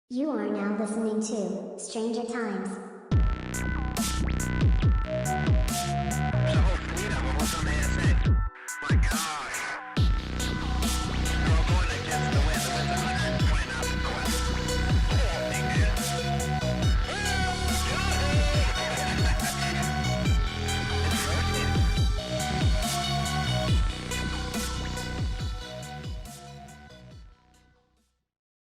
You are now listening to Stranger Times. There's a whole fleet of them. What's on the ASA? My gosh. They're all going against the wind. The wind's 120 knots in the west. Big deal. It's rotating.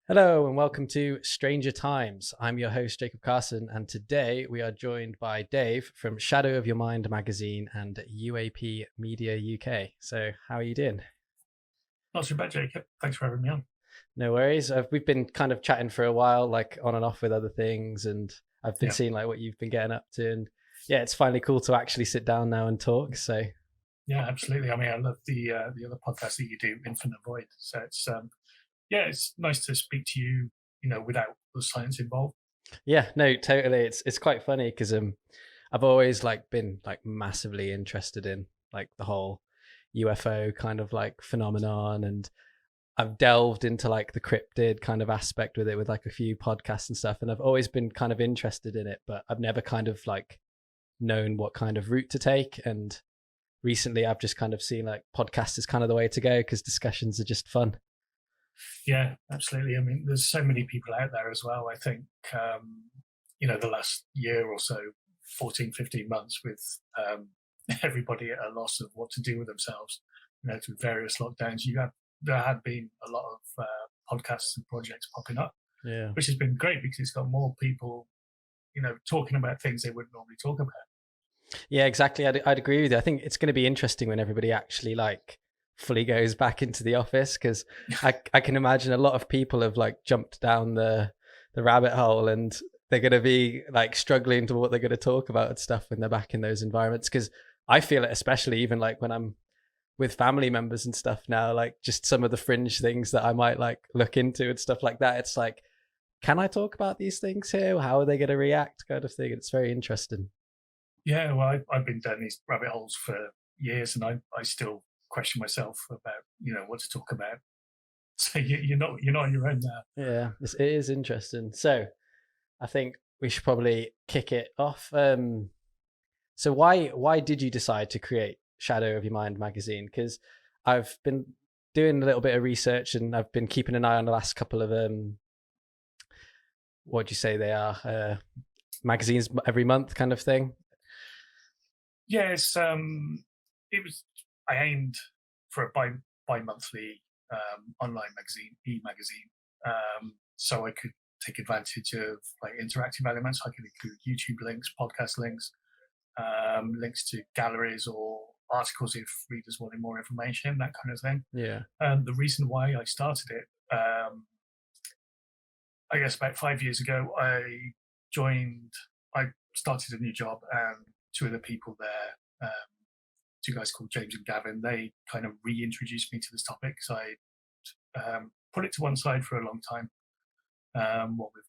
Hello and welcome to Stranger Times. I'm your host, Jacob Carson, and today we are joined by Dave from Shadow of Your Mind magazine and UAP Media UK. So how are you doing? Not too bad, Jacob. Thanks for having me on. No worries. We've been kind of chatting for a while, like on and off with other things, and I've been seeing like what you've been getting up to, and yeah, it's finally cool to actually sit down now and talk. So Yeah, absolutely. I mean, I love the other podcast that you do, Infinite Void. So it's nice to speak to you, without the science involved. yeah, no, totally. It's quite funny because I've always like been like massively interested in like the whole UFO kind of like phenomenon, and I've delved into like the cryptid kind of aspect with it with like a few podcasts and stuff, and I've always been kind of interested in it, but I've never kind of like known what kind of route to take. And recently I've just kind of seen like podcast is kind of the way to go because discussions are just fun. Yeah, absolutely. I mean, there's so many people out there as well. I think, the last year or so, 14, 15 months with everybody at a loss of what to do with themselves, through various lockdowns, there had been a lot of podcasts and projects popping up, Yeah. which has been great because it's got more people, talking about things they wouldn't normally talk about. Yeah, exactly. I'd agree with you. I think it's going to be interesting when everybody actually like fully goes back into the office, because I can imagine a lot of people have like jumped down the rabbit hole, and they're going to be like struggling to what they're going to talk about and stuff when they're back in those environments. Because I feel it, especially even like when I'm with family members and stuff now, like just some of the fringe things that I might like look into and stuff like that. It's like, can I talk about these things here? How are they going to react, kind of thing? It's very interesting. Yeah, well, I've been down these rabbit holes for years, and I still question myself about what to talk about. So you're not on your own now. Yeah, it is interesting. So I think we should probably kick it off. So why did you decide to create Shadow of Your Mind magazine? Because I've been doing a little bit of research, and I've been keeping an eye on the last couple of what do you say they are, magazines every month kind of thing. Yes, it was. I aimed for a bi-monthly online magazine, e-magazine, so I could take advantage of like interactive elements. I could include YouTube links, podcast links, links to galleries or articles if readers wanted more information, that kind of thing. Yeah. The reason why I started it, I guess about 5 years ago, I started a new job, and two of the people there, two guys called James and Gavin, they kind of reintroduced me to this topic. So I put it to one side for a long time, what with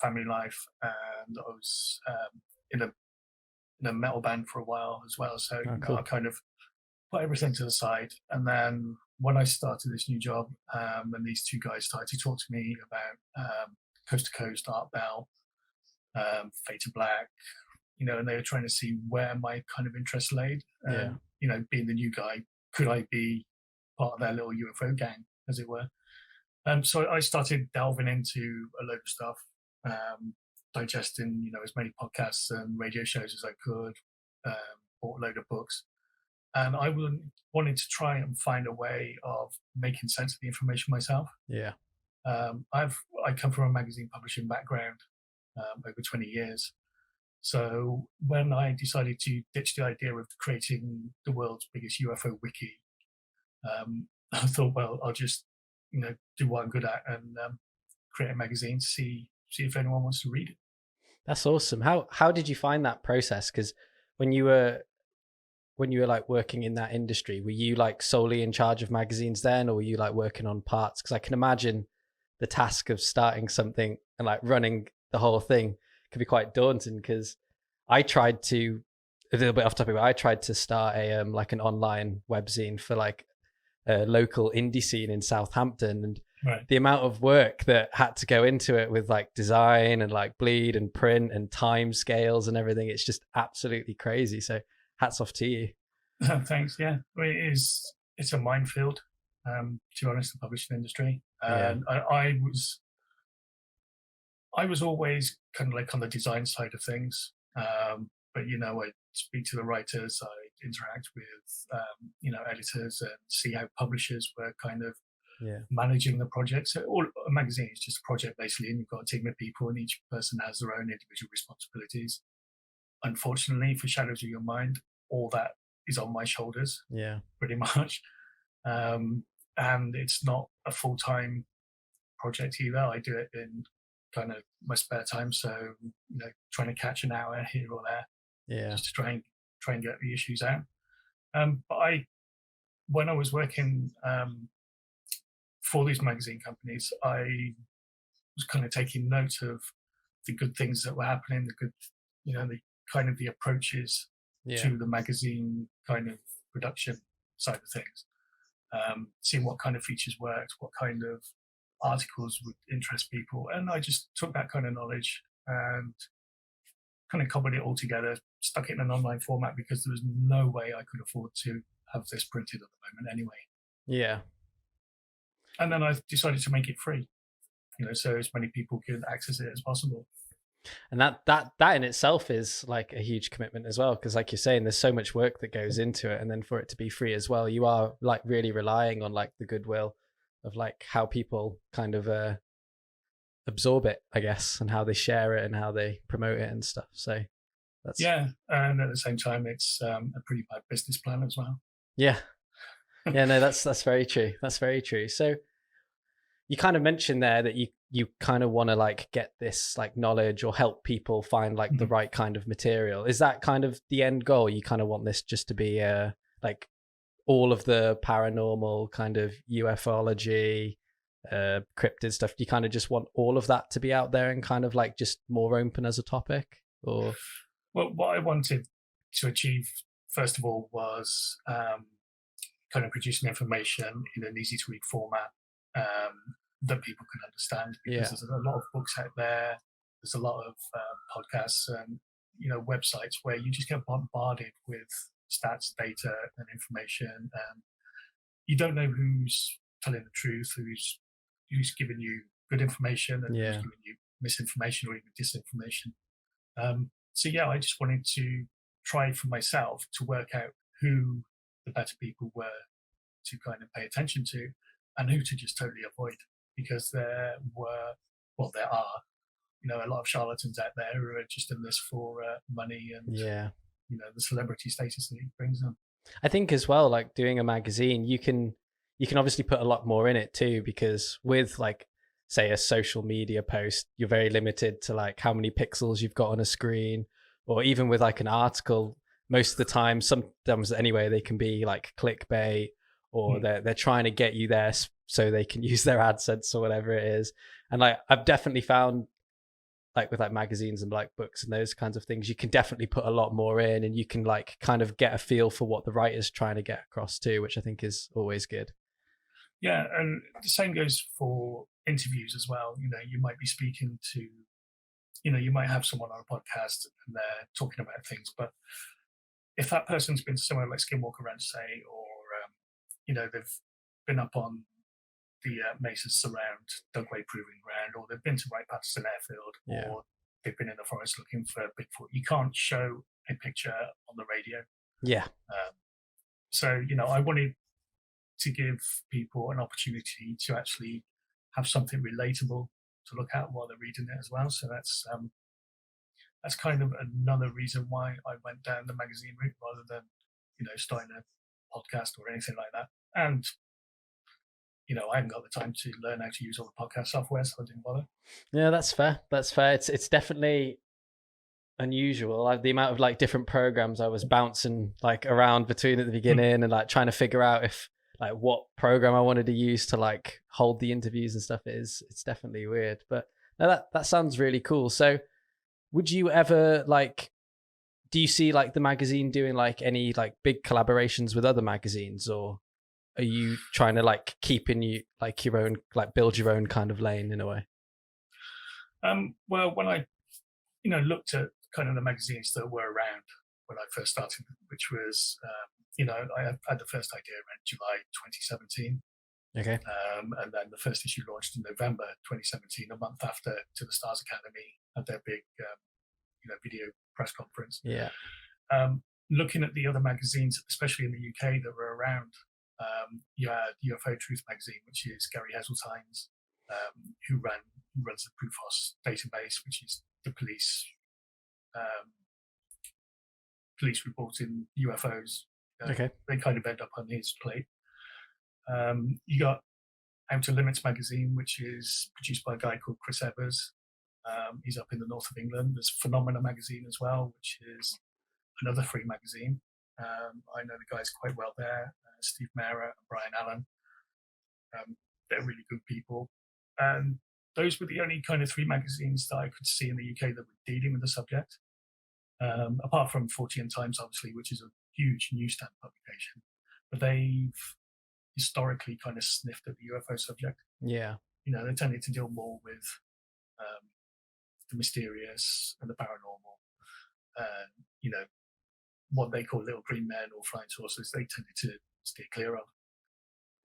family life, and I was in a metal band for a while as well. So cool. I kind of put everything to the side. And then when I started this new job, and these two guys started to talk to me about Coast to Coast, Art Bell, Fade to Black, and they were trying to see where my kind of interest laid. Being the new guy, could I be part of their little UFO gang, as it were? So I started delving into a load of stuff, digesting, as many podcasts and radio shows as I could, bought a load of books. And I wanted to try and find a way of making sense of the information myself. Yeah. I come from a magazine publishing background, over 20 years. So when I decided to ditch the idea of creating the world's biggest UFO wiki, I thought, well, I'll just, do what I'm good at and create a magazine to see if anyone wants to read it. That's awesome. How did you find that process? Because when you were like working in that industry, were you like solely in charge of magazines then, or were you like working on parts? Because I can imagine the task of starting something and like running the whole thing could be quite daunting. Because I tried to, a little bit off topic, but I tried to start a like an online webzine for like a local indie scene in Southampton, and Right. the amount of work that had to go into it with like design and like bleed and print and time scales and everything, it's just absolutely crazy. So hats off to you. Thanks. Yeah, well, it's a minefield. To be honest, the publishing industry. Yeah. And I was always kind of like on the design side of things. But you know, I speak to the writers, I interact with editors, and see how publishers were kind of Yeah. managing the project. So a magazine is just a project basically, and you've got a team of people, and each person has their own individual responsibilities. Unfortunately, for Shadows of Your Mind, all that is on my shoulders, Yeah. pretty much. And it's not a full-time project either. I do it in kind of my spare time, so trying to catch an hour here or there, Yeah. just to try and get the issues out. But when I was working for these magazine companies, I was kind of taking note of the good things that were happening, the good, the kind of the approaches to the magazine kind of production side of things. Seeing what kind of features worked, what kind of articles would interest people, and I just took that kind of knowledge and kind of cobbled it all together, stuck it in an online format, because there was no way I could afford to have this printed at the moment anyway. Yeah. And then I decided to make it free, so as many people could access it as possible. And that in itself is like a huge commitment as well, because like you're saying, there's so much work that goes into it, and then for it to be free as well, you are like really relying on like the goodwill of like how people kind of absorb it, I guess, and how they share it and how they promote it and stuff. So that's and at the same time, it's a pretty bad business plan as well. Yeah. No, that's very true. That's very true. So you kind of mentioned there that you kind of want to like get this like knowledge or help people find like the right kind of material. Is that kind of the end goal? You kind of want this just to be like all of the paranormal kind of ufology, cryptid stuff? You kind of just want all of that to be out there and kind of like just more open as a topic? Or well, what I wanted to achieve first of all was kind of producing information in an easy to read format that people can understand, because there's a lot of books out there, there's a lot of podcasts and websites where you just get bombarded with stats, data and information. You don't know who's telling the truth, who's giving you good information and who's giving you misinformation or even disinformation. So I just wanted to try for myself to work out who the better people were to kind of pay attention to, and who to just totally avoid, because there are a lot of charlatans out there who are just in this for money and the celebrity status that it brings them. I think as well, like doing a magazine, you can obviously put a lot more in it too, because with like say a social media post, you're very limited to like how many pixels you've got on a screen, or even with like an article, most of the time, sometimes anyway, they can be like clickbait, or they're trying to get you there so they can use their AdSense or whatever it is. And like I've definitely found like with like magazines and like books and those kinds of things, you can definitely put a lot more in, and you can like kind of get a feel for what the writer's trying to get across too, which I think is always good. Yeah, and the same goes for interviews as well. You might be speaking to, you might have someone on a podcast and they're talking about things, but if that person's been somewhere like Skinwalker Ranch, say, or they've been up on the Mesas Surround Dugway Proving Ground, or they've been to Wright Patterson Airfield, or they've been in the forest looking for Bigfoot, you can't show a picture on the radio. So I wanted to give people an opportunity to actually have something relatable to look at while they're reading it as well. So that's kind of another reason why I went down the magazine route rather than starting a podcast or anything like that. And I haven't got the time to learn how to use all the podcast software, so I didn't bother. Yeah, that's fair. It's definitely unusual. Like the amount of like different programs I was bouncing like around between at the beginning and like trying to figure out if like what program I wanted to use to like hold the interviews and stuff it's definitely weird. But no, that sounds really cool. So would you ever like, do you see like the magazine doing like any like big collaborations with other magazines, or are you trying to like keep in your own, like build your own kind of lane in a way? Well, when I looked at kind of the magazines that were around when I first started, which was I had the first idea around July 2017. Okay. And then the first issue launched in November 2017, a month after To the Stars Academy had their big, video press conference. Yeah. Looking at the other magazines, especially in the UK that were around, you had Ufo Truth Magazine, which is Gary Heseltine's, who runs the Prufos database, which is the police reporting UFOs. Okay. They kind of end up on his plate. You got Outer Limits magazine, which is produced by a guy called Chris Evers. He's up in the north of England. There's Phenomena magazine as well, which is another free magazine. I know the guys quite well there, Steve Mara and Brian Allen. They're really good people. And those were the only kind of 3 magazines that I could see in the UK that were dealing with the subject. Apart from 40 and Times, obviously, which is a huge newsstand publication. But they've historically kind of sniffed at the UFO subject. Yeah. They tended to deal more with the mysterious and the paranormal, and what they call little green men or flying saucers. They tended to steer clear of.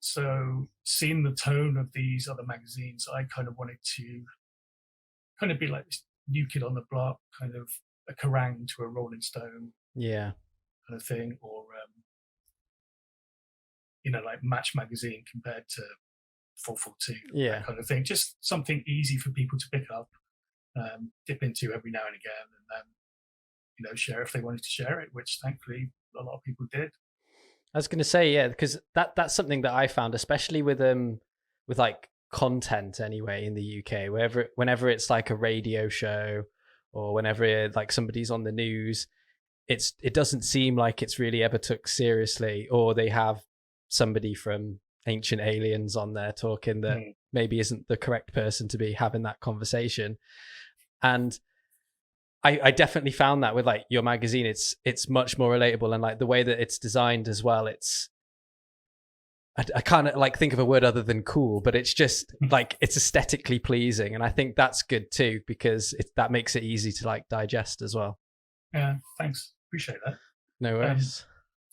So seeing the tone of these other magazines, I kind of wanted to kind of be like this new kid on the block, kind of a Kerrang to a Rolling Stone, Yeah, kind of thing, or like Match magazine compared to 442, yeah. that kind of thing. Just something easy for people to pick up, dip into every now and again, and then share if they wanted to share it, which thankfully a lot of people did. I was going to say, yeah, because that's something that I found, especially with like content anyway in the UK, whenever it's like a radio show or whenever like somebody's on the news, it doesn't seem like it's really ever took seriously, or they have somebody from Ancient Aliens on there talking that maybe isn't the correct person to be having that conversation. And I definitely found that with like your magazine, it's much more relatable, and like the way that it's designed as well. I can't like think of a word other than cool, but it's just like it's aesthetically pleasing, and I think that's good too because that makes it easy to like digest as well. Yeah, thanks, appreciate that. No worries.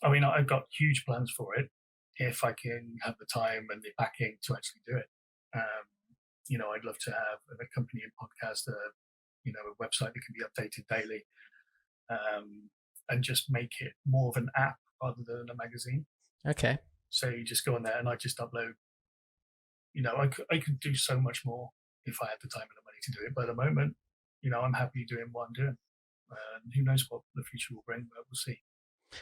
I mean, I've got huge plans for it if I can have the time and the backing to actually do it. I'd love to have an accompanying podcast, a website that can be updated daily, and just make it more of an app rather than a magazine. Okay. So you just go on there and I just upload. I could do so much more if I had the time and the money to do it. But at the moment, I'm happy doing what I'm doing. Who knows what the future will bring, but we'll see.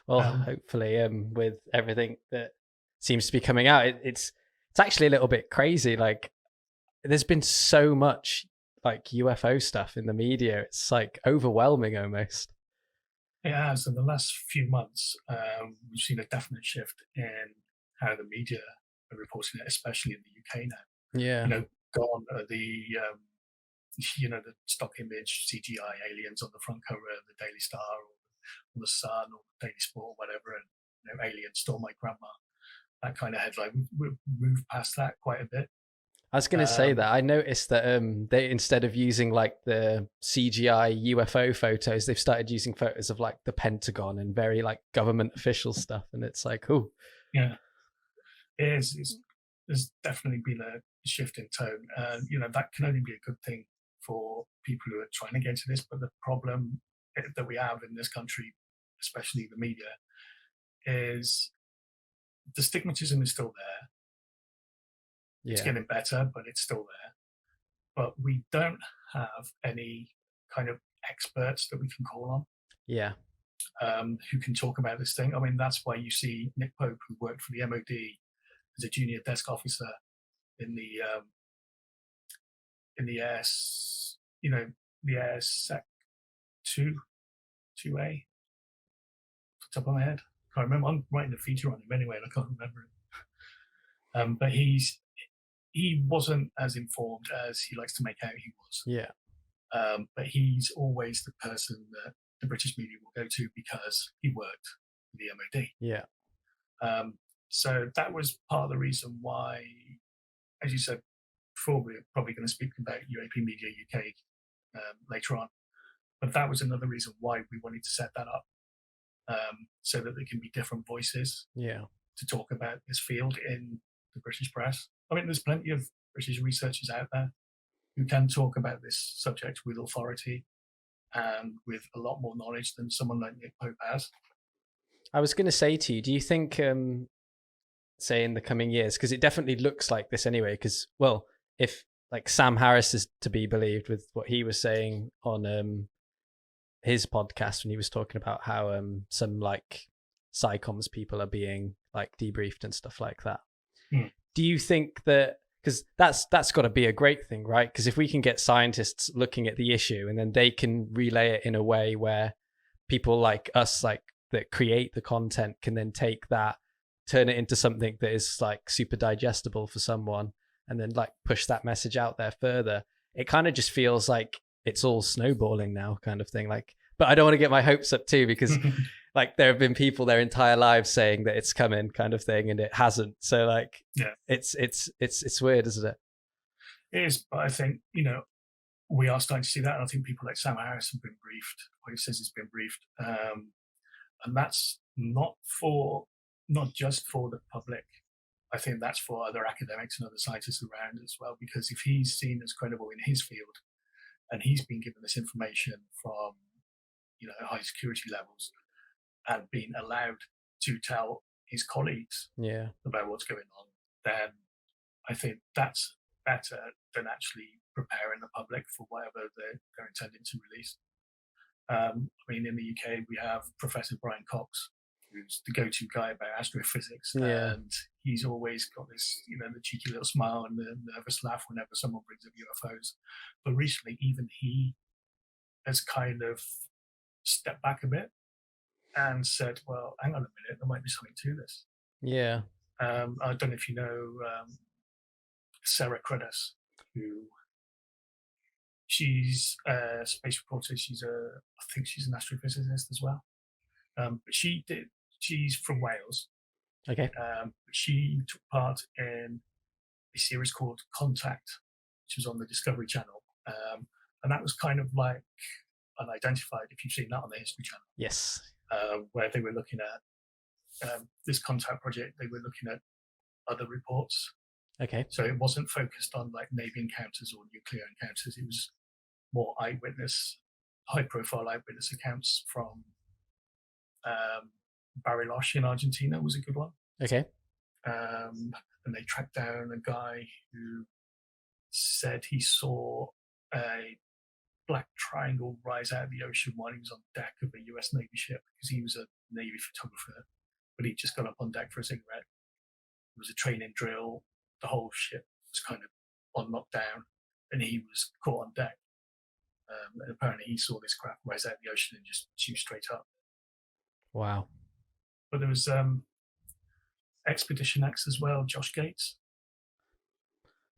Well, hopefully, with everything that seems to be coming out, it's actually a little bit crazy. Like, there's been so much like UFO stuff in the media. It's like overwhelming almost. It has. In the last few months, we've seen a definite shift in how the media are reporting it, especially in the UK now. Yeah. Gone are the the stock image CGI aliens on the front cover of the Daily Star or the Sun or Daily Sport, whatever, and aliens stole my grandma. That kind of headline. We've moved past that quite a bit. I was going to say that I noticed that they, instead of using like the CGI UFO photos, they've started using photos of like the Pentagon and very like government official stuff, and it's like, oh, yeah, it is. There's definitely been a shift in tone, and that can only be a good thing for people who are trying to get into this. But the problem that we have in this country, especially the media, is the stigmatism is still there. yeah. It's getting better, but it's still there. But we don't have any kind of experts that we can call on. Yeah. Who can talk about this thing. I mean, that's why you see Nick Pope, who worked for the MOD as a junior desk officer in the air, the air sec 2A. Off the top of my head, can't remember. I'm writing a feature on him anyway, and I can't remember it. But he wasn't as informed as he likes to make out he was. Yeah. But he's always the person that the British media will go to because he worked for the MOD. Yeah. So that was part of the reason why, as you said before, we're probably going to speak about UAP Media UK later on. But that was another reason why we wanted to set that up, so that there can be different voices to talk about this field in the British press. I mean, there's plenty of British researchers out there who can talk about this subject with authority and with a lot more knowledge than someone like Nick Pope has. I was going to say to you, do you think, say in the coming years, because it definitely looks like this anyway, because, well, if like Sam Harris is to be believed with what he was saying on his podcast when he was talking about how some like psychoms people are being like debriefed and stuff like that. Do you think that, because that's got to be a great thing, right? Because if we can get scientists looking at the issue and then they can relay it in a way where people like us, like that create the content, can then take that, turn it into something that is like super digestible for someone, and then like push that message out there further, it kind of just feels like it's all snowballing now, kind of thing. Like, but I don't want to get my hopes up too, because like there have been people their entire lives saying that it's coming, kind of thing, and it hasn't. So like, it's weird, isn't it? It is, but I think, you know, we are starting to see that, and I think people like Sam Harris have been briefed, or he says he's been briefed, and that's not just for the public. I think that's for other academics and other scientists around as well, because if he's seen as credible in his field and he's been given this information from, you know, high security levels and being allowed to tell his colleagues about what's going on, then I think that's better than actually preparing the public for whatever they're intending to release. I mean, in the UK, we have Professor Brian Cox, who's the go-to guy about astrophysics, and he's always got this, you know, the cheeky little smile and the nervous laugh whenever someone brings up UFOs. But recently, even he has kind of stepped back a bit and said, well, hang on a minute, there might be something to this. Yeah. I don't know if you know Sarah Credus, who she's a space reporter. I think she's an astrophysicist as well. But she's from Wales. Okay. She took part in a series called Contact, which was on the Discovery Channel. And that was kind of like Unidentified, if you've seen that on the History Channel. Yes. Where they were looking at this Contact project, they were looking at other reports. Okay. So it wasn't focused on like Navy encounters or nuclear encounters. It was more high-profile eyewitness accounts from Bariloche in Argentina was a good one. Okay. And they tracked down a guy who said he saw a black triangle rise out of the ocean while he was on deck of a US Navy ship, because he was a Navy photographer, but he just got up on deck for a cigarette. It was a training drill. The whole ship was kind of on lockdown, and he was caught on deck. And apparently he saw this craft rise out of the ocean and just shoot straight up. Wow. But there was Expedition X as well, Josh Gates.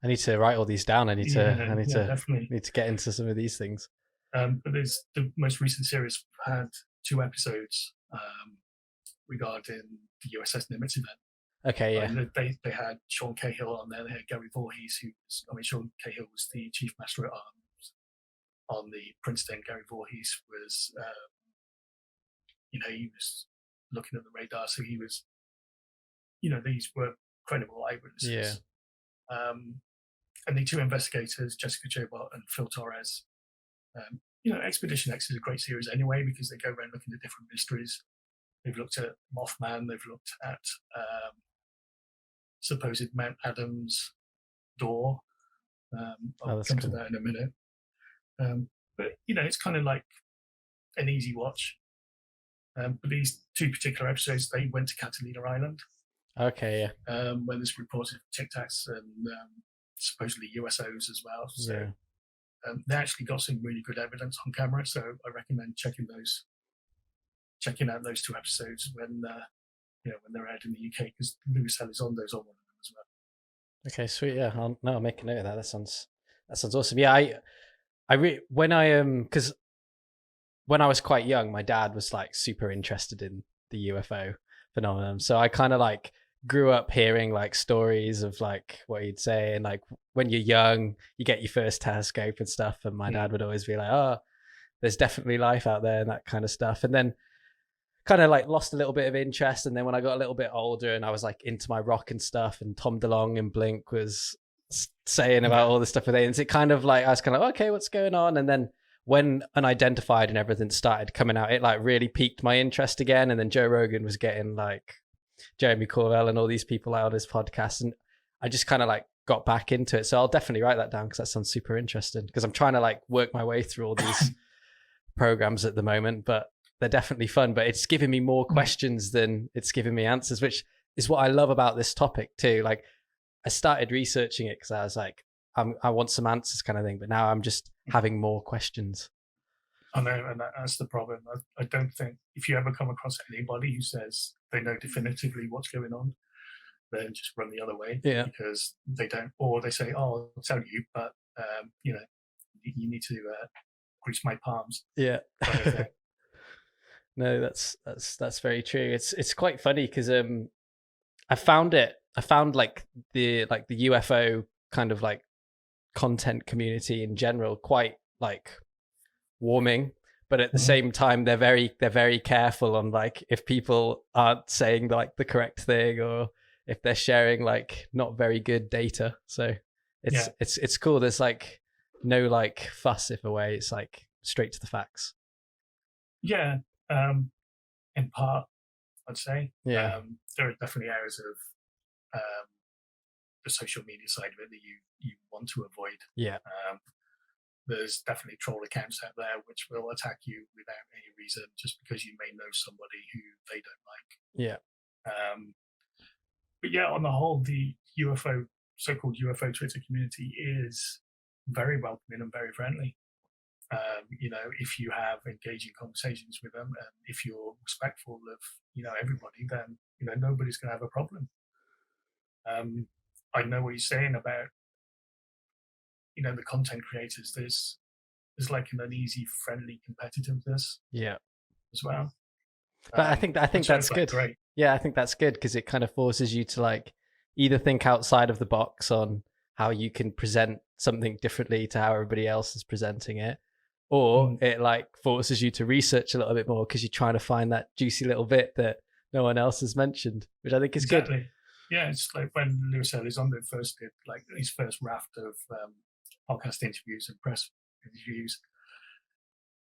I need to write all these down. I need definitely to get into some of these things. But there's the most recent series had 2 episodes regarding the USS Nimitz event. Okay, yeah. And they had Sean Cahill on there. They had Gary Voorhees, Sean Cahill was the Chief Master at Arms on the Princeton. Gary Voorhees was, he was looking at the radar, so he was, these were credible eyewitnesses. Yeah. And the 2 investigators, Jessica Jobot and Phil Torres. Expedition X is a great series anyway, because they go around looking at different mysteries. They've looked at Mothman. They've looked at supposed Mount Adams door. I'll come to that in a minute. But it's kind of like an easy watch. But these 2 particular episodes, they went to Catalina Island. Okay, yeah. Where there's reports of Tic Tacs and supposedly USOs as well. So yeah. They actually got some really good evidence on camera. So I recommend checking out those 2 episodes when they're out in the UK, because Lewis Elizondo's on one of them as well. Okay, sweet. Yeah, I'll make a note of that. That sounds awesome. Yeah, because when I was quite young, my dad was like super interested in the UFO phenomenon. So I kind of like grew up hearing like stories of like what he'd say, and like when you're young, you get your first telescope and stuff, and my dad would always be like, "Oh, there's definitely life out there," and that kind of stuff. And then kind of like lost a little bit of interest. And then when I got a little bit older and I was like into my rock and stuff, and Tom DeLonge and Blink was saying about all this stuff with aliens, it kind of like, I was kind of like, okay, what's going on? And then when Unidentified and everything started coming out, it like really piqued my interest again. And then Joe Rogan was getting like Jeremy Corbell and all these people out on his podcast, and I just kind of like got back into it. So I'll definitely write that down because that sounds super interesting, because I'm trying to like work my way through all these programs at the moment, but they're definitely fun. But it's giving me more questions than it's giving me answers, which is what I love about this topic too. Like I started researching it because I was like, I want some answers kind of thing, but now I'm just having more questions. I know, and that's the problem. I don't think if you ever come across anybody who says they know definitively what's going on, then just run the other way. Yeah. Because they don't, or they say, "Oh, I'll tell you," but you know, you need to grease my palms. Yeah. No, that's very true. It's quite funny because I found like the UFO kind of like content community in general quite like warming, but at the same time they're very careful on like if people aren't saying like the correct thing, or if they're sharing like not very good data. So it's cool. There's like no like fuss if a way. It's like straight to the facts. Yeah, in part, I'd say. Yeah. There are definitely areas of the social media side of it that you want to avoid. Yeah. There's definitely troll accounts out there which will attack you without any reason, just because you may know somebody who they don't like. Yeah. But yeah, on the whole, the so-called UFO Twitter community is very welcoming and very friendly. You know, if you have engaging conversations with them, and if you're respectful of, you know, everybody, then, you know, nobody's going to have a problem. I know what you're saying about, you know, the content creators. There's like an uneasy, friendly competitiveness. Yeah. As well. But I think that's good. Great. Yeah, I think that's good because it kind of forces you to like either think outside of the box on how you can present something differently to how everybody else is presenting it, or it like forces you to research a little bit more because you're trying to find that juicy little bit that no one else has mentioned, which I think is good. Yeah, it's like when Lewis Elizondo first did like his first raft of podcast interviews and press interviews.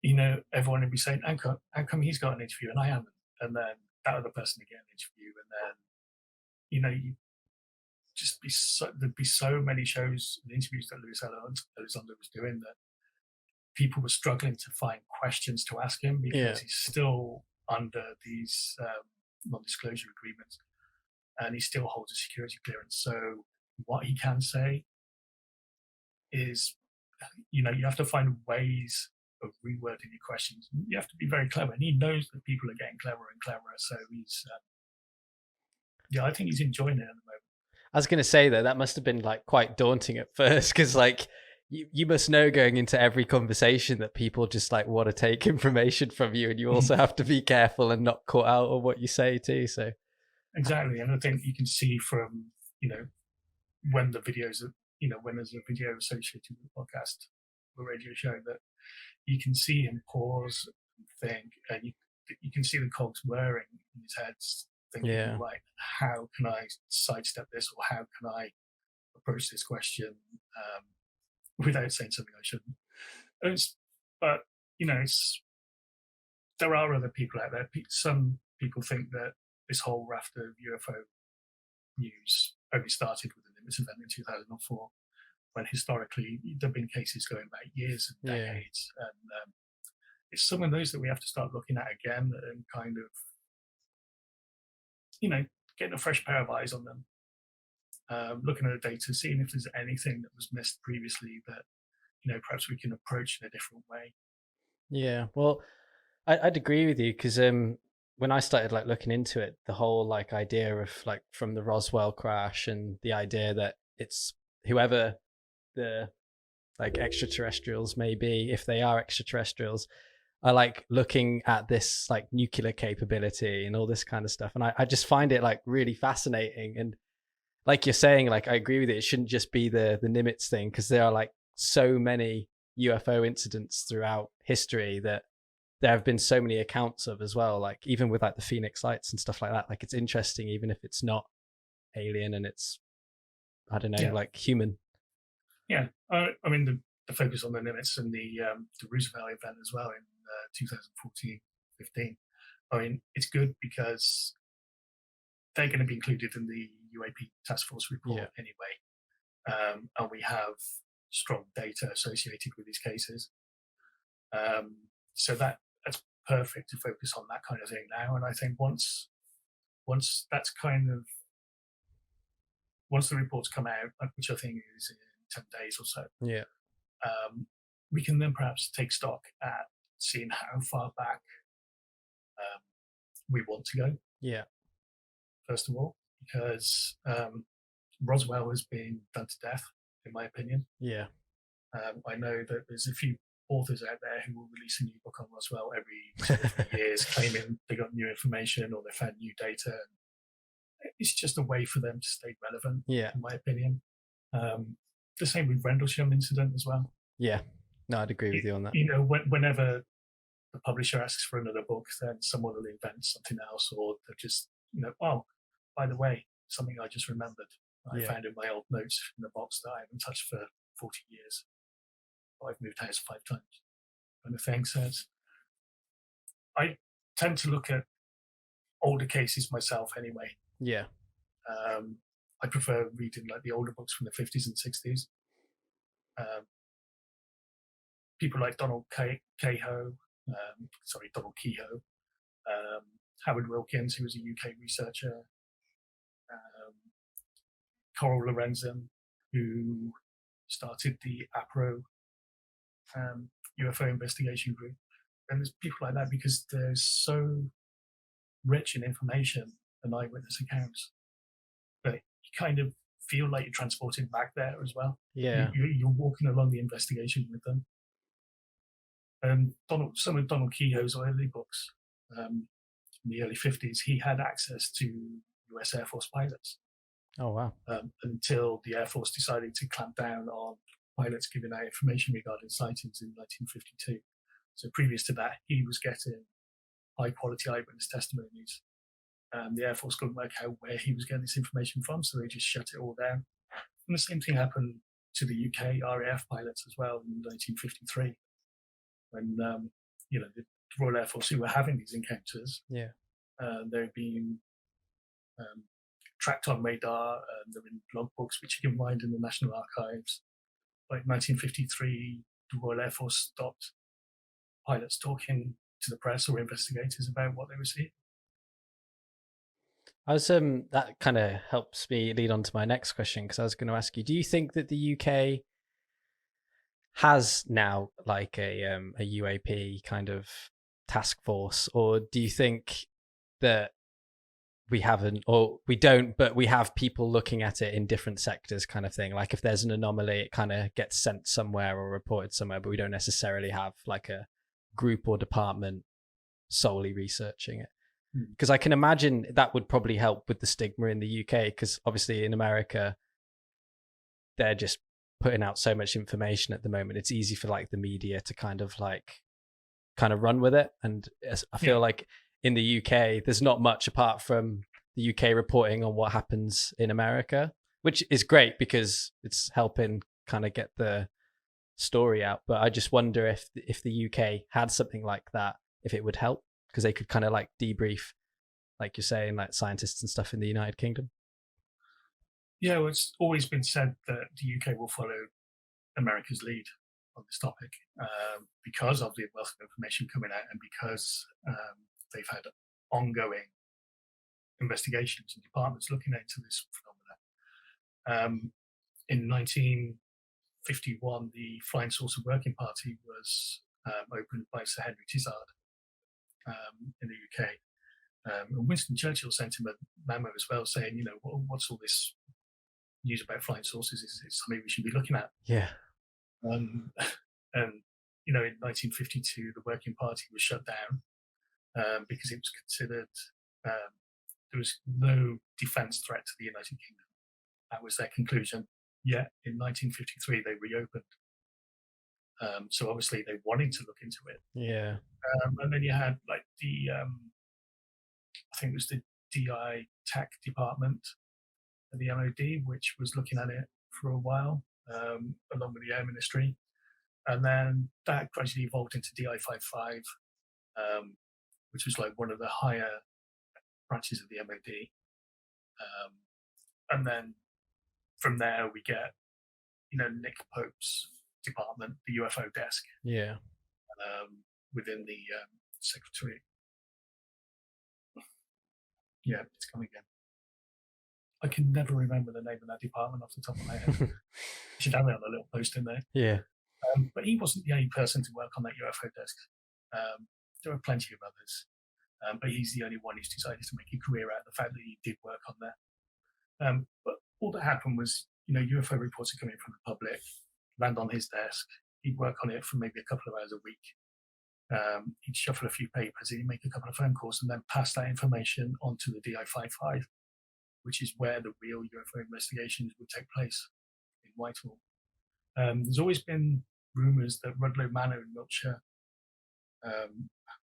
You know, everyone would be saying, how come he's got an interview and I haven't? And then that other person would get an interview, and then, you know, there'd be so many shows and interviews that Lewis Elizondo was doing that people were struggling to find questions to ask him because he's still under these non-disclosure agreements, and he still holds a security clearance. So what he can say is, you know, you have to find ways of rewording your questions. You have to be very clever, and he knows that people are getting cleverer and cleverer. So he's, I think he's enjoying it at the moment. I was going to say that must have been like quite daunting at first, because like you must know going into every conversation that people just like want to take information from you, and you also have to be careful and not caught out on what you say too. So exactly, and I think you can see from, you know, when the videos are, you know, when there's a video associated with the podcast or radio show, that you can see him pause and think, and you can see the cogs whirring in his head, thinking, like, how can I sidestep this, or how can I approach this question without saying something I shouldn't? But you know, there are other people out there. Some people think that this whole raft of UFO news only started with the Nimitz event in 2004, when historically there have been cases going back years and decades. And it's some of those that we have to start looking at again, and kind of, you know, getting a fresh pair of eyes on them, looking at the data, seeing if there's anything that was missed previously that, you know, perhaps we can approach in a different way. Yeah, well, I'd agree with you, because when I started like looking into it, the whole like idea of like from the Roswell crash, and the idea that it's whoever the like extraterrestrials may be, if they are extraterrestrials, are like looking at this like nuclear capability and all this kind of stuff. And I just find it like really fascinating. And like you're saying, like I agree with it. It shouldn't just be the Nimitz thing, because there are like so many UFO incidents throughout history that there have been so many accounts of as well. Like even with like the Phoenix Lights and stuff like that. Like it's interesting, even if it's not alien and it's, I don't know, like human. Yeah, I mean the focus on the Nimitz and the Roosevelt event as well in 2014-15. I mean, it's good because they're going to be included in the UAP task force report anyway, and we have strong data associated with these cases. So that's perfect to focus on that kind of thing now. And I think once that's kind of once the reports come out, which I think is in 10 days or so, we can then perhaps take stock at seeing how far back we want to go. Yeah. First of all, because Roswell has been done to death, in my opinion. Yeah. I know that there's a few authors out there who will release a new book on Roswell every 2 years, claiming they got new information or they found new data. It's just a way for them to stay relevant, in my opinion. The same with Rendlesham incident as well. Yeah, no, I'd agree with you on that. You know, whenever the publisher asks for another book, then someone will invent something else, or they'll just, you know, oh, by the way, something I just remembered. I found in my old notes in the box that I haven't touched for 40 years. I've moved house 5 times, kind of thing. So I tend to look at older cases myself anyway. Yeah. I prefer reading like the older books from the 50s and 60s. People like Donald Kehoe, Howard Wilkins, who was a UK researcher, Coral Lorenzen, who started the APRO UFO investigation group. And there's people like that because they're so rich in information and eyewitness accounts that you kind of feel like you're transported back there as well. Yeah. You're walking along the investigation with them. And some of Donald Kehoe's early books, in the early 50s, he had access to US Air Force pilots. Oh, wow. Until the Air Force decided to clamp down on pilots giving out information regarding sightings in 1952. So previous to that, he was getting high-quality eyewitness testimonies. The Air Force couldn't work out where he was getting this information from, so they just shut it all down. And the same thing happened to the UK RAF pilots as well in 1953, when the Royal Air Force, who were having these encounters, they're being tracked on radar, they're in logbooks which you can find in the National Archives. Like 1953, the Royal Air Force stopped pilots talking to the press or investigators about what they were seeing. That kind of helps me lead on to my next question, because I was going to ask you, do you think that the UK has now like a UAP kind of task force, or do you think that we haven't, or we don't, but we have people looking at it in different sectors kind of thing? Like if there's an anomaly, it kind of gets sent somewhere or reported somewhere, but we don't necessarily have like a group or department solely researching it. Because I can imagine that would probably help with the stigma in the UK, because obviously in America, they're just putting out so much information at the moment. It's easy for like the media to kind of run with it. And I feel like in the UK, there's not much apart from the UK reporting on what happens in America, which is great because it's helping kind of get the story out. But I just wonder if the UK had something like that, if it would help, because they could kind of like debrief, like you're saying, like scientists and stuff in the United Kingdom. Yeah, well, it's always been said that the UK will follow America's lead on this topic because of the wealth of information coming out, and because they've had ongoing investigations and departments looking into this phenomenon. In 1951, the Flying Saucer Working Party was opened by Sir Henry Tizard in the UK. And Winston Churchill sent him a memo as well saying, you know, what's all this news about flying saucers? Is it something we should be looking at? Yeah. And in 1952, the Working Party was shut down because it was considered there was no defence threat to the United Kingdom. That was their conclusion. Yet in 1953, they reopened. So obviously they wanted to look into it. Yeah. And then you had like the, I think it was the DI Tech Department of the MOD, which was looking at it for a while, along with the Air Ministry. And then that gradually evolved into DI-55, which was like one of the higher branches of the MOD. And then from there we get, Nick Pope's department, the UFO desk. Yeah. Within the Secretary. Yeah, it's coming again. I can never remember the name of that department off the top of my head. I should have it on a little post in there. Yeah. But he wasn't the only person to work on that UFO desk. There were plenty of others. But he's the only one who's decided to make a career out of the fact that he did work on there. But all that happened was, UFO reports are coming from the public, land on his desk. He'd work on it for maybe a couple of hours a week. He'd shuffle a few papers, he'd make a couple of phone calls, and then pass that information onto the DI-55, which is where the real UFO investigations would take place in Whitehall. There's always been rumours that Rudloe Manor in Wiltshire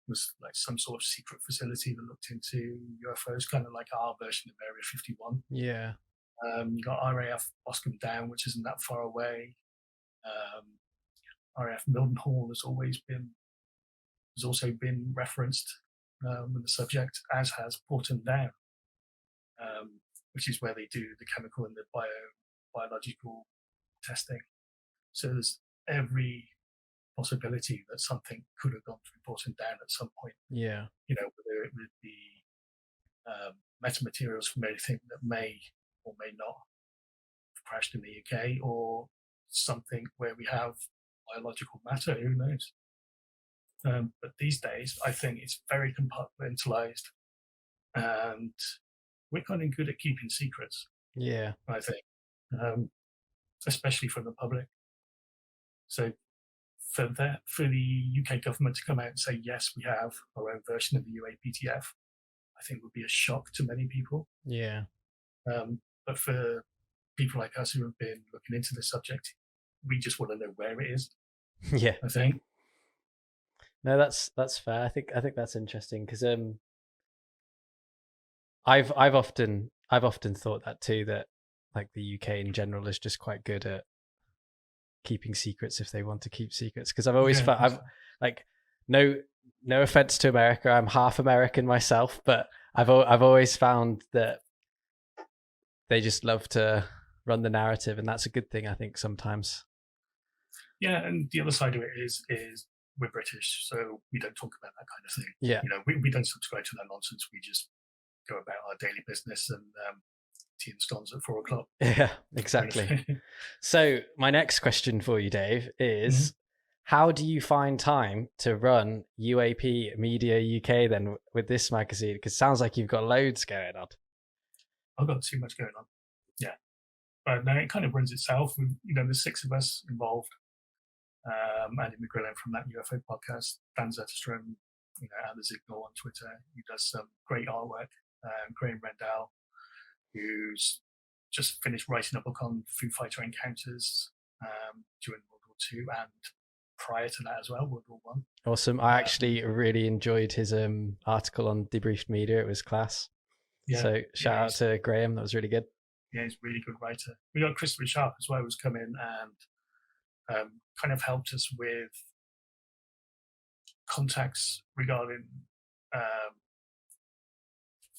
was like some sort of secret facility that looked into UFOs, kind of like our version of Area 51. Yeah. You got RAF Boscombe Down, which isn't that far away. RAF Mildenhall has also been referenced with the subject, as has Porton Down, which is where they do the chemical and the biological testing. So there's every possibility that something could have gone through Porton Down at some point. Yeah. Whether it would be metamaterials from anything that may or may not have crashed in the UK, or something where we have biological matter, who knows? But these days, I think it's very compartmentalized, and we're kind of good at keeping secrets. Yeah. I think, especially from the public. So for the UK government to come out and say, yes, we have our own version of the UAPTF, I think would be a shock to many people. Yeah. But for people like us who have been looking into the subject, we just want to know where it is. Yeah. I think. No, that's fair. I think that's interesting because I've often thought that too, that like the UK in general is just quite good at keeping secrets if they want to keep secrets. Because I've always felt, I've like, no offense to America, I'm half American myself, but I've always found that they just love to run the narrative, and that's a good thing, I think, sometimes. Yeah, and the other side of it is we're British, so we don't talk about that kind of thing. Yeah. We don't subscribe to that nonsense. We just go about our daily business and tea and scones at 4:00. Yeah, exactly. So my next question for you, Dave, is how do you find time to run UAP Media UK then with this magazine? Because it sounds like you've got loads going on. I've got too much going on. Yeah. But no, it kind of runs itself. There's 6 of us involved. Andy McGrillen from that UFO podcast, Dan Zetterstrom, at the Signal on Twitter, who does some great artwork. Graham Rendell, who's just finished writing a book on Foo Fighter encounters during World War II and prior to that as well, World War One. Awesome. I actually really enjoyed his article on Debriefed Media. It was class. Yeah, so shout out to Graham. That was really good. Yeah, he's a really good writer. We got Christopher Sharp as well, who's come in and kind of helped us with contacts regarding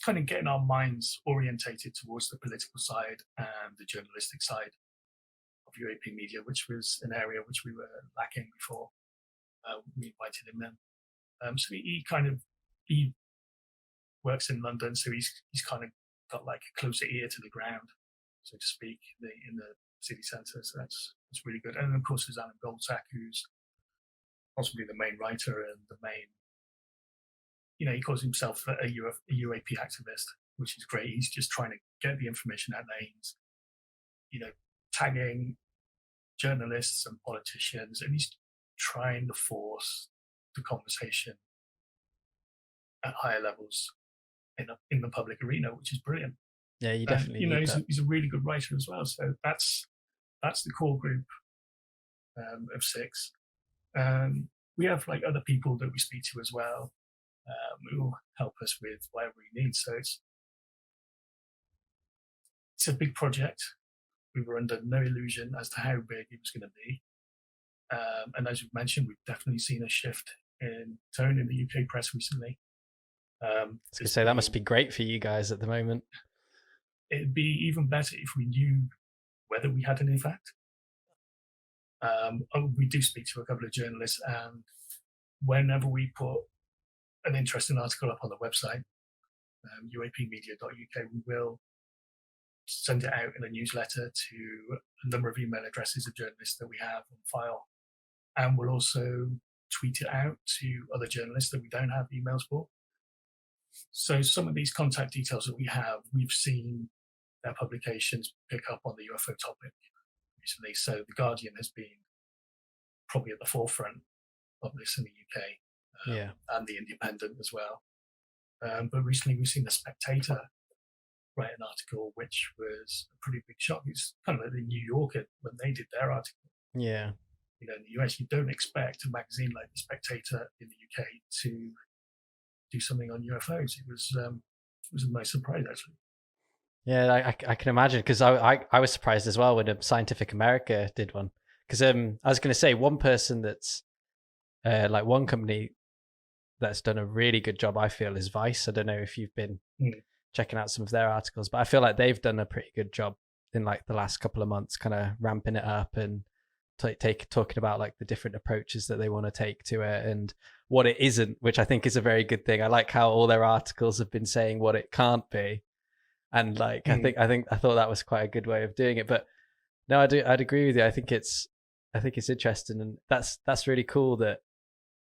kind of getting our minds orientated towards the political side and the journalistic side of UAP Media, which was an area which we were lacking before we invited him in. So he works in London, so he's kind of got like a closer ear to the ground, so to speak, in the city centre. So that's really good. And of course, Suzanne Goldsack, who's possibly the main writer and the main, he calls himself a UAP activist, which is great. He's just trying to get the information out there. He's, tagging journalists and politicians, and he's trying to force the conversation at higher levels in the public arena, which is brilliant. Yeah, you definitely need he's that. he's a really good writer as well. So that's the core group of 6. We have like other people that we speak to as well, who will help us with whatever we need. So it's a big project. We were under no illusion as to how big it was going to be. And as you've mentioned, we've definitely seen a shift in tone in the UK press recently. I was going to say, that must be great for you guys at the moment. It'd be even better if we knew whether we had an impact. We do speak to a couple of journalists, and whenever we put an interesting article up on the website, uapmedia.uk, we will send it out in a newsletter to a number of email addresses of journalists that we have on file. And we'll also tweet it out to other journalists that we don't have emails for. So some of these contact details that we have, we've seen their publications pick up on the UFO topic recently. So The Guardian has been probably at the forefront of this in the UK, and The Independent as well. But recently we've seen The Spectator write an article, which was a pretty big shock. It's kind of like the New Yorker when they did their article. Yeah. In the US, you don't expect a magazine like The Spectator in the UK to do something on UFOs. It was a nice surprise, actually. Yeah, I can imagine, because I was surprised as well when Scientific America did one. Because I was going to say, one person that's like one company that's done a really good job, I feel, is Vice. I don't know if you've been checking out some of their articles, but I feel like they've done a pretty good job in like the last couple of months, kind of ramping it up and talking about like the different approaches that they want to take to it and what it isn't, which I think is a very good thing. I like how all their articles have been saying what it can't be, and like I thought that was quite a good way of doing it. But no, I'd agree with you. I think it's interesting, and that's really cool that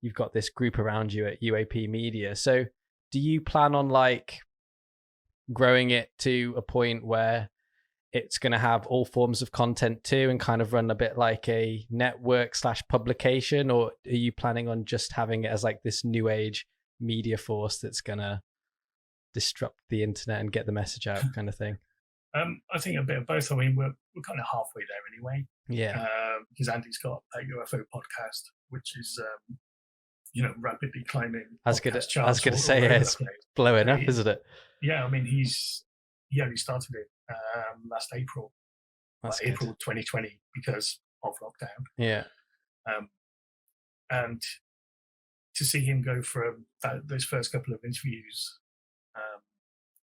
you've got this group around you at UAP Media. So do you plan on like growing it to a point where it's going to have all forms of content too, and kind of run a bit like a network / publication, or are you planning on just having it as like this new age media force that's going to disrupt the internet and get the message out, kind of thing? I think a bit of both. I mean, we're kind of halfway there anyway. Yeah. Because Andy's got a UFO podcast, which is rapidly climbing. I was going to say, it's blowing up, isn't it? Yeah, I mean, he only started it last April, April 2020, because of lockdown. Yeah. And to see him go from those first couple of interviews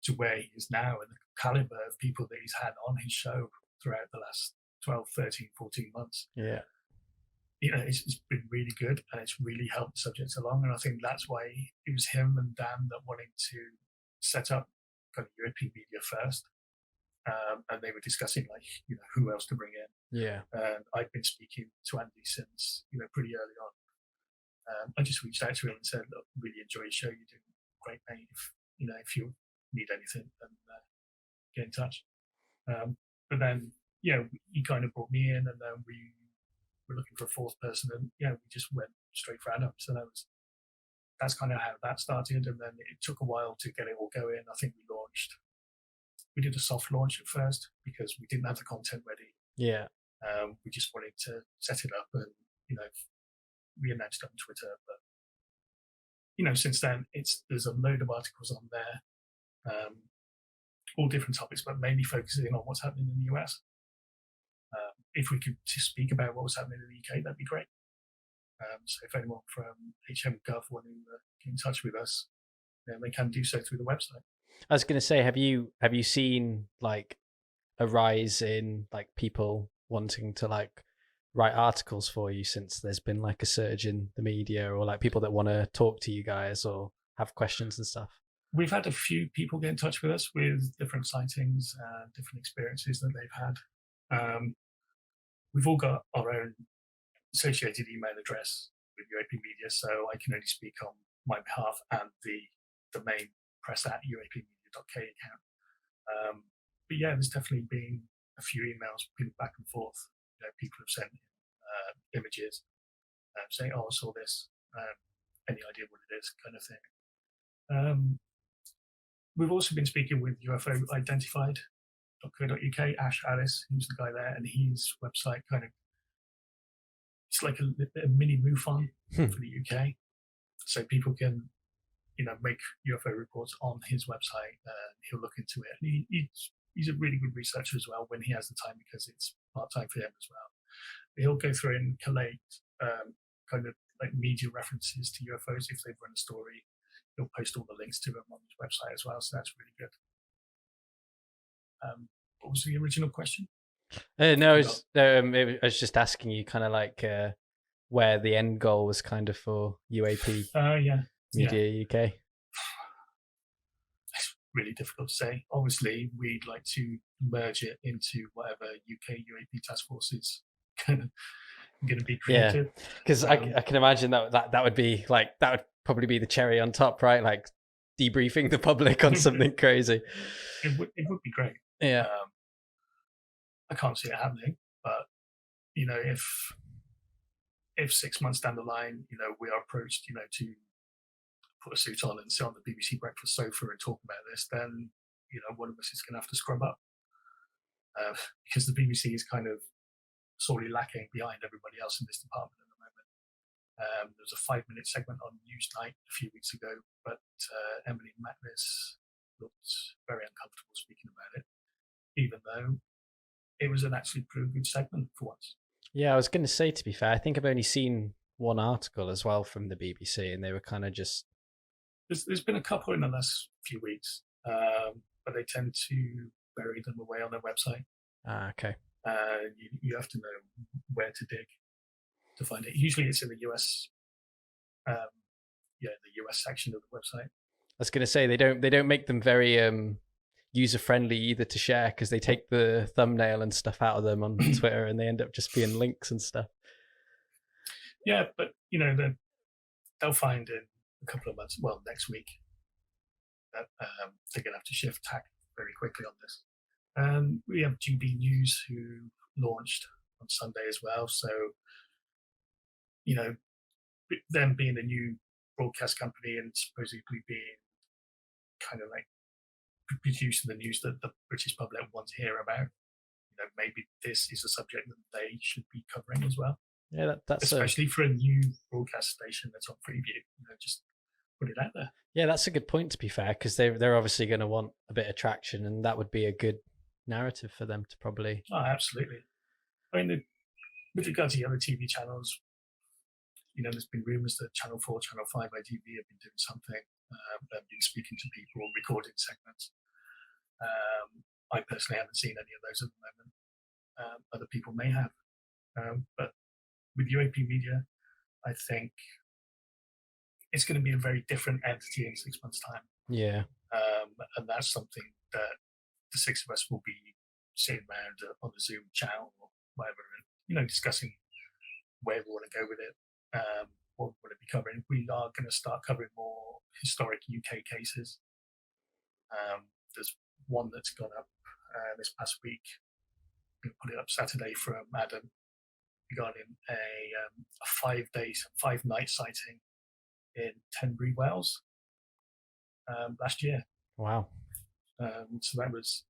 to where he is now, and the caliber of people that he's had on his show throughout the last 12, 13, 14 months. Yeah. It's been really good, and it's really helped the subject along. And I think that's why it was him and Dan that wanted to set up kind of European Media first. And they were discussing who else to bring in. Yeah. And I've been speaking to Andy since pretty early on. I just reached out to him and said, "Look, really enjoy your show. You're doing great, mate. If you need anything, then get in touch." But then he kind of brought me in, and then we were looking for a fourth person, and we just went straight for Adam. So that's kind of how that started, and then it took a while to get it all going. I think we did a soft launch at first because we didn't have the content ready. Yeah. We just wanted to set it up, and we announced it on Twitter. But since then, there's a load of articles on there, all different topics, but mainly focusing on what's happening in the US. If we could speak about what was happening in the UK, that'd be great. So if anyone from HM.gov want to get in touch with us, then they can do so through the website. I was going to say, have you seen like a rise in like people wanting to like write articles for you since there's been like a surge in the media, or like people that want to talk to you guys or have questions and stuff? We've had a few people get in touch with us with different sightings and different experiences that they've had. We've all got our own associated email address with UAP Media, so I can only speak on my behalf and the main press at uapmedia.k account. But yeah, there's definitely been a few emails back and forth. People have sent images, saying, "Oh, I saw this. Any idea what it is?" kind of thing. We've also been speaking with UFO Identified.co.uk, Ash Alice, who's the guy there, and his website it's like a mini MUFON for the UK, so people can make UFO reports on his website. He'll look into it, and he's a really good researcher as well when he has the time, because it's part time for him as well. But he'll go through and collate kind of like media references to UFOs if they've run a story. He'll post all the links to them on his website as well, so that's really good. What was the original question? No, I was just asking you kind of like where the end goal was kind of for UAP Media UK. It's really difficult to say. Obviously, we'd like to merge it into whatever UK UAP task force is going to be created. Because I can imagine that would be like, that would probably be the cherry on top, right? Like debriefing the public on something crazy. It would be great. Yeah. I can't see it happening, but if 6 months down the line, we are approached, to put a suit on and sit on the BBC breakfast sofa and talk about this, then one of us is going to have to scrub up, because the BBC is kind of sorely lacking behind everybody else in this department at the moment. There was a 5-minute segment on Newsnight a few weeks ago, but Emily Mackness looked very uncomfortable speaking about it, even though it was an actually pretty good segment for once. Yeah, I was going to say, to be fair, I think I've only seen one article as well from the BBC, and they were kind of just... There's been a couple in the last few weeks, but they tend to bury them away on their website. Okay. You have to know where to dig to find it. Usually it's in the US, the US section of the website. I was going to say, they don't make them very user friendly either to share, because they take the thumbnail and stuff out of them on Twitter, and they end up just being links and stuff. Yeah, but they'll find in a couple of months, well, next week, that they're going to have to shift tack very quickly on this. We have GB News, who launched on Sunday as well. So, them being a new broadcast company and supposedly being kind of like producing the news that the British public want to hear about, maybe this is a subject that they should be covering as well. Yeah, that's especially for a new broadcast station that's on preview. Just put it out there. Yeah, that's a good point, to be fair, because they're obviously going to want a bit of traction, and that would be a good narrative for them to probably... Oh, absolutely. I mean, with regard to the other TV channels, there's been rumours that Channel 4, Channel 5 ITV have been doing something. They've been speaking to people, recording segments. I personally haven't seen any of those at the moment. Other people may have. But with UAP Media, I think it's going to be a very different entity in 6 months' time. Yeah. And that's something that the six of us will be sitting around on the Zoom channel or whatever, discussing where we want to go with it, what we want to be covering. We are going to start covering more historic UK cases. There's one that's gone up this past week. We put it up Saturday from Adam regarding a 5-night sighting in Tenbury, Wales, last year. Wow. So that was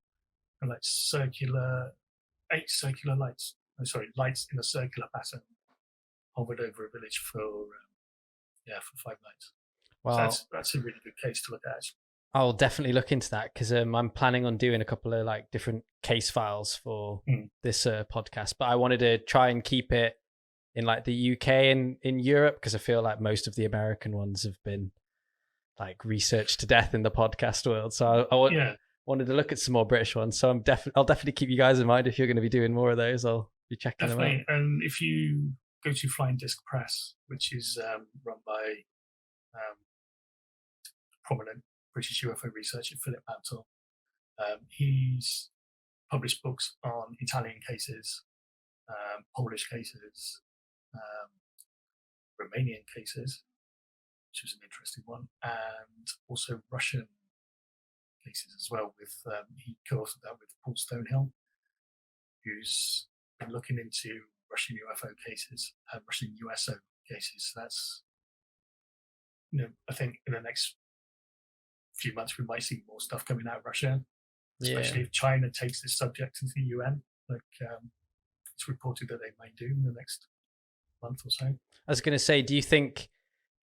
like 8 circular lights. Lights in a circular pattern hovered over a village for 5 nights. Wow. So that's a really good case to look at. I'll definitely look into that, because I'm planning on doing a couple of like different case files for this podcast, but I wanted to try and keep it in like the UK and in Europe, because I feel like most of the American ones have been like researched to death in the podcast world. So I wanted to look at some more British ones. So I'll definitely keep you guys in mind if you're going to be doing more of those. I'll be checking them out. And if you go to Flying Disc Press, which is run by prominent British UFO researcher Philip Mantle, he's published books on Italian cases, Polish cases, Romanian cases, which was an interesting one, and also Russian cases as well. He co-authored that with Paul Stonehill, who's been looking into Russian UFO cases, Russian USO cases. That's, I think in the next few months we might see more stuff coming out of Russia, especially if China takes this subject into the UN, like it's reported that they might do in the next month or so. I was going to say, do you think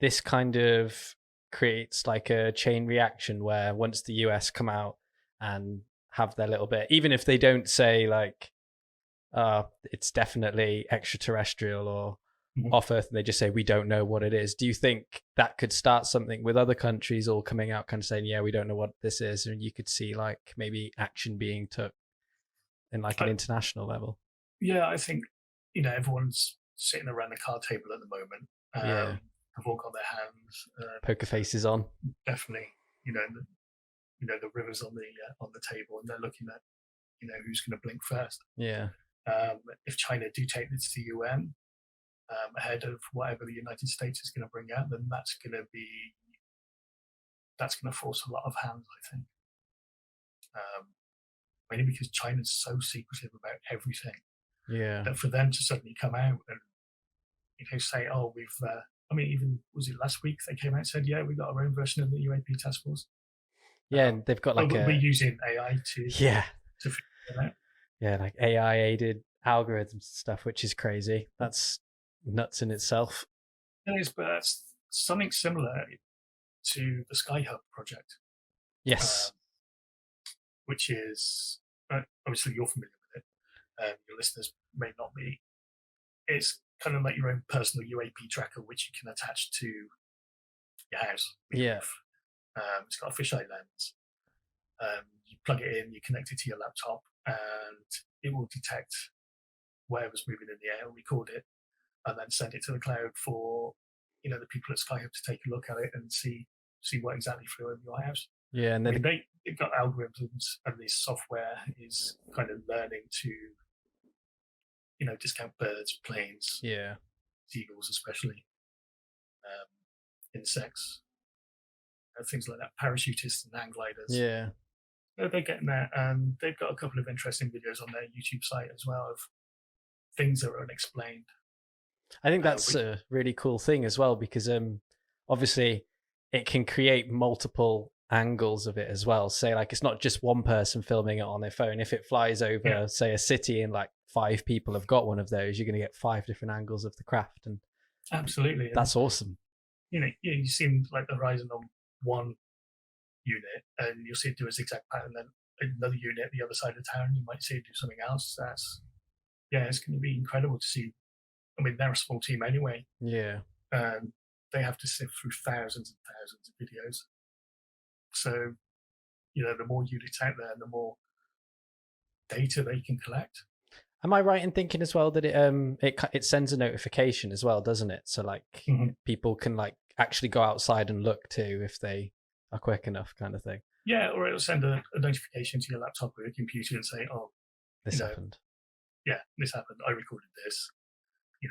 this kind of creates like a chain reaction where once the US come out and have their little bit, even if they don't say like, it's definitely extraterrestrial or off Earth, and they just say, we don't know what it is. Do you think that could start something with other countries all coming out kind of saying, yeah, we don't know what this is? And you could see like maybe action being took in like an international level. Yeah, I think, everyone's sitting around the card table at the moment. Have all got their hands. Poker faces on. Definitely, the rivers on the table, and they're looking at, who's going to blink first. Yeah. If China do take this to the UN ahead of whatever the United States is going to bring out, then that's going to force a lot of hands, I think. Mainly because China's so secretive about everything. Yeah. That for them to suddenly come out and say, "Oh, we've," even was it last week they came out and said, "Yeah, we got our own version of the UAP task force." Yeah, and they've got like we're using AI to figure it out. Yeah, like AI aided algorithms and stuff, which is crazy. That's nuts in itself. It is, but that's something similar to the Sky Hub project. Yes. Which is obviously you're familiar with it. Your listeners may not be. It's kind of like your own personal UAP tracker, which you can attach to your house. Yeah. It's got a fisheye lens. You plug it in, you connect it to your laptop, and it will detect whatever's moving in the air, record it, and then send it to the cloud for the people at Sky Hub to take a look at it and see what exactly flew over your house. Yeah, and then they've got algorithms, and this software is kind of learning to, discount birds, planes, seagulls especially, insects, things like that, parachutists and hang gliders. Yeah. They're getting there, and they've got a couple of interesting videos on their YouTube site as well of things that are unexplained. I think that's a really cool thing as well, because obviously it can create multiple angles of it as well. Say like it's not just one person filming it on their phone. If it flies over, say, a city and like 5 people have got one of those, you're going to get 5 different angles of the craft, and absolutely, that's awesome. You see like the horizon on one unit, and you'll see it do a zigzag pattern, then another unit the other side of town, you might see it do something else. It's going to be incredible to see. They're a small team anyway. Yeah. And they have to sift through thousands and thousands of videos. So, the more units out there, the more data they can collect. Am I right in thinking as well that it sends a notification as well, doesn't it? So like people can like actually go outside and look too if they are quick enough, kind of thing. Yeah, or it'll send a notification to your laptop or your computer and say, "Oh, this happened." Yeah, this happened. I recorded this.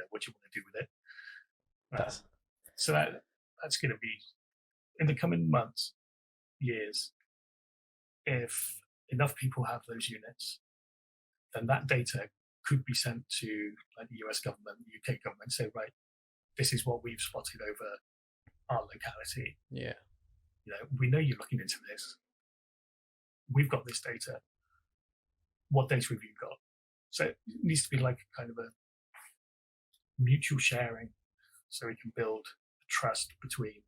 What do you want to do with it? So that's going to be in the coming months, years. If enough people have those units, then that data could be sent to like the US government, the UK government, and say, right, this is what we've spotted over our locality. Yeah. We know you're looking into this. We've got this data. What data have you got? So it needs to be like a kind of a mutual sharing, so we can build trust between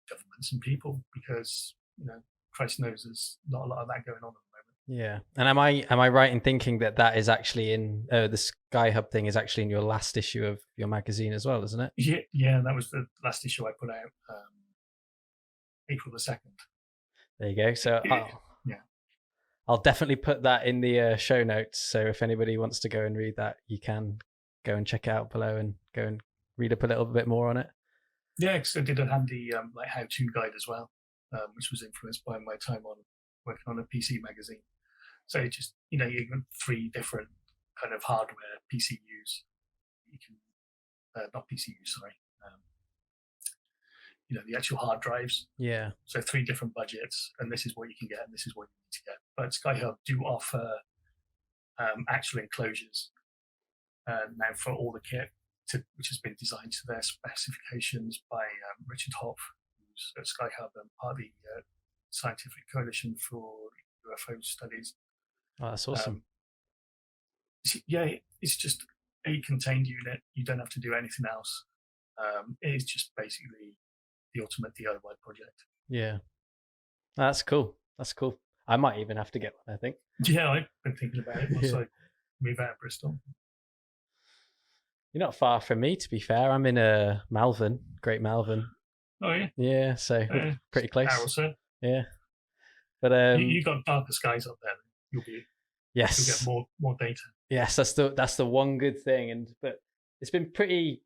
governments and people, because Christ knows there's not a lot of that going on at the moment. Yeah. And am I right in thinking that is actually in the Sky Hub thing is actually in your last issue of your magazine as well, isn't it? Yeah, that was the last issue I put out, April the 2nd. There you go. So I'll definitely put that in the show notes, so if anybody wants to go and read that, you can go and check it out below and go and read up a little bit more on it. Yeah, because I did a handy how-to guide as well, which was influenced by my time on working on a PC magazine. So just you got 3 different kind of hardware PCUs. You can not PCUs, sorry. The actual hard drives. Yeah. So 3 different budgets, and this is what you can get, and this is what you need to get. But Sky Hub do offer actual enclosures now for all the kit. which has been designed to their specifications by Richard Hoff, who's at Sky Hub and part of the Scientific Coalition for UFO Studies. Oh, that's awesome. It's just a contained unit. You don't have to do anything else. It's just basically the ultimate DIY project. Yeah. That's cool. I might even have to get one, I think. Yeah, I've been thinking about it once I move out of Bristol. You're not far from me, to be fair. I'm in Malvern, Great Malvern. Oh, yeah? Yeah, so pretty close. Hour or so. Yeah. But you got darker skies up there. You'll get more data. Yes, that's the one good thing. But it's been pretty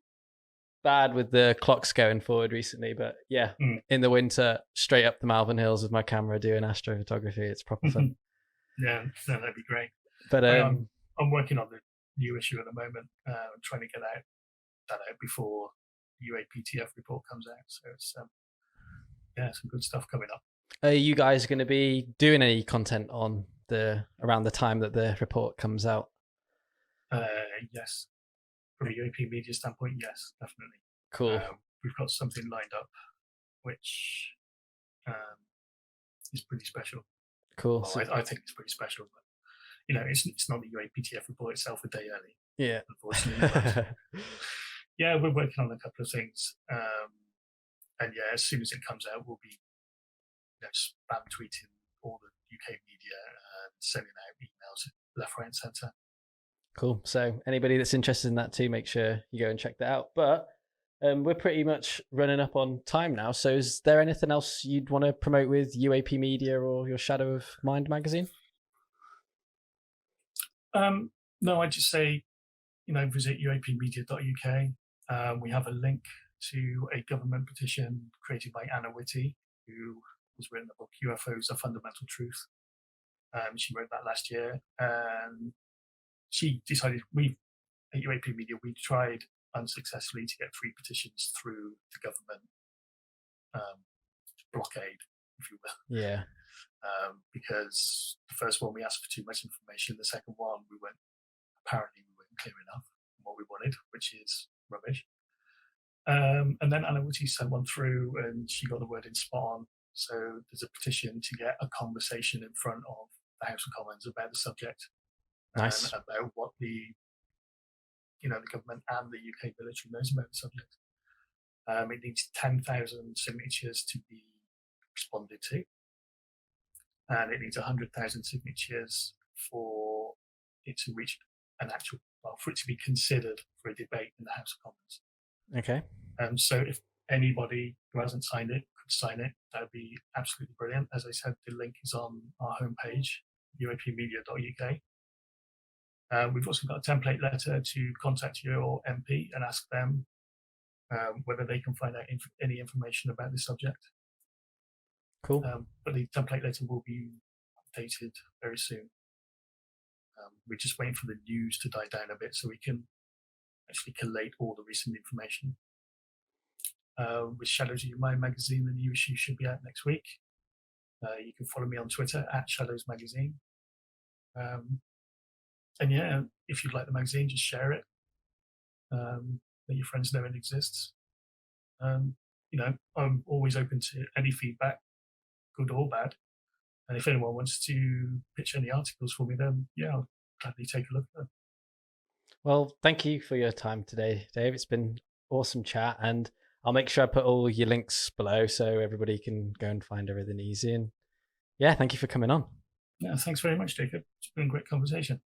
bad with the clocks going forward recently. But yeah, in the winter, straight up the Malvern Hills with my camera doing astrophotography. It's proper fun. Yeah, no, that'd be great. But I'm working on the new issue at the moment. Trying to get that out before the UAPTF report comes out. So it's some good stuff coming up. Are you guys going to be doing any content on around the time that the report comes out? Yes. From a UAP media standpoint, yes, definitely. Cool. We've got something lined up, which is pretty special. Cool. Well, I think it's pretty special, but it's not the UAPTF report itself a day early. Yeah. Unfortunately. Yeah, we're working on a couple of things, and as soon as it comes out, we'll be spam tweeting all the UK media and sending out emails left, right, and centre. Cool. So anybody that's interested in that too, make sure you go and check that out. But we're pretty much running up on time now. So is there anything else you'd want to promote with UAP Media or your Shadow of Mind magazine? No, I'd just say, visit uapmedia.uk. We have a link to a government petition created by Anna Whitty, who has written the book UFOs: A Fundamental Truth. She wrote that last year, and she decided at UAP Media, we tried unsuccessfully to get 3 petitions through the government blockade, if you will. Yeah. Because the first one we asked for too much information. The second one we weren't clear enough on what we wanted, which is rubbish. And then Anna Whitty sent one through, and she got the word in spot on. So there's a petition to get a conversation in front of the House of Commons about the subject. Nice. And about what the government and the UK military knows about the subject. It needs 10,000 signatures to be responded to, and it needs 100,000 signatures for it to reach for it to be considered for a debate in the House of Commons. Okay. So if anybody who hasn't signed it could sign it, that would be absolutely brilliant. As I said, the link is on our homepage, uapmedia.uk. We've also got a template letter to contact your MP and ask them whether they can find out any information about this subject. Cool. But the template letter will be updated very soon. We're just waiting for the news to die down a bit so we can actually collate all the recent information. With Shadows of Your Mind magazine, the new issue should be out next week. You can follow me on Twitter at Shadows Magazine. And if you'd like the magazine, just share it. Let your friends know it exists. I'm always open to any feedback, good or bad. And if anyone wants to pitch any articles for me, then I'll gladly take a look at them. Well, thank you for your time today, Dave. It's been awesome chat, and I'll make sure I put all your links below so everybody can go and find everything easy. And thank you for coming on. Yeah, thanks very much, Jacob. It's been a great conversation.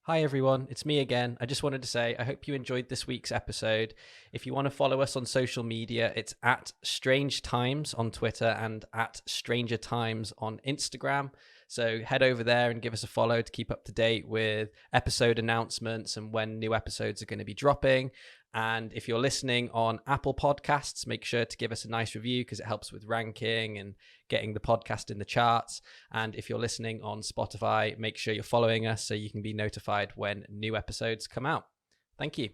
Hi everyone, it's me again. I just wanted to say I hope you enjoyed this week's episode. If you want to follow us on social media, it's at Strange Times on Twitter and at Stranger Times on Instagram. So head over there and give us a follow to keep up to date with episode announcements and when new episodes are going to be dropping. And if you're listening on Apple Podcasts, make sure to give us a nice review because it helps with ranking and getting the podcast in the charts. And if you're listening on Spotify, make sure you're following us so you can be notified when new episodes come out. Thank you.